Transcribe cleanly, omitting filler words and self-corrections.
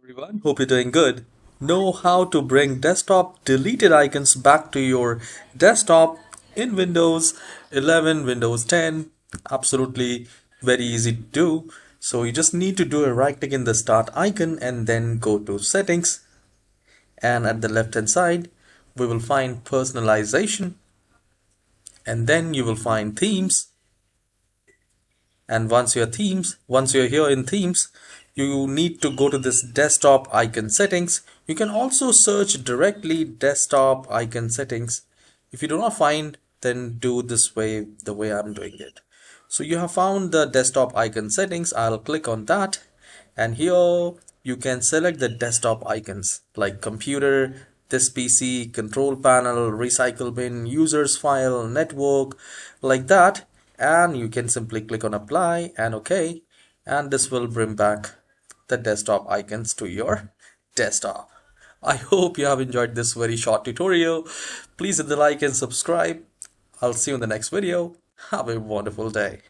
Everyone, hope you're doing good. Know how to bring desktop deleted icons back to your desktop in Windows 11, Windows 10. Absolutely very easy to do. So you just need to do a right click in the start icon and then go to settings. And at the left hand side, we will find personalization, and then you will find themes. And once you're here in themes, you need to go to this desktop icon settings. You can also search directly desktop icon settings. If you do not find, then do this way, the way I'm doing it. So you have found the desktop icon settings. I'll click on that, and here you can select the desktop icons like computer, this PC, control panel, recycle bin, users file, network, like that. And you can simply click on apply and OK, and this will bring back the desktop icons to your desktop. I hope you have enjoyed this very short tutorial. Please hit the like and subscribe. I'll see you in the next video. Have a wonderful day.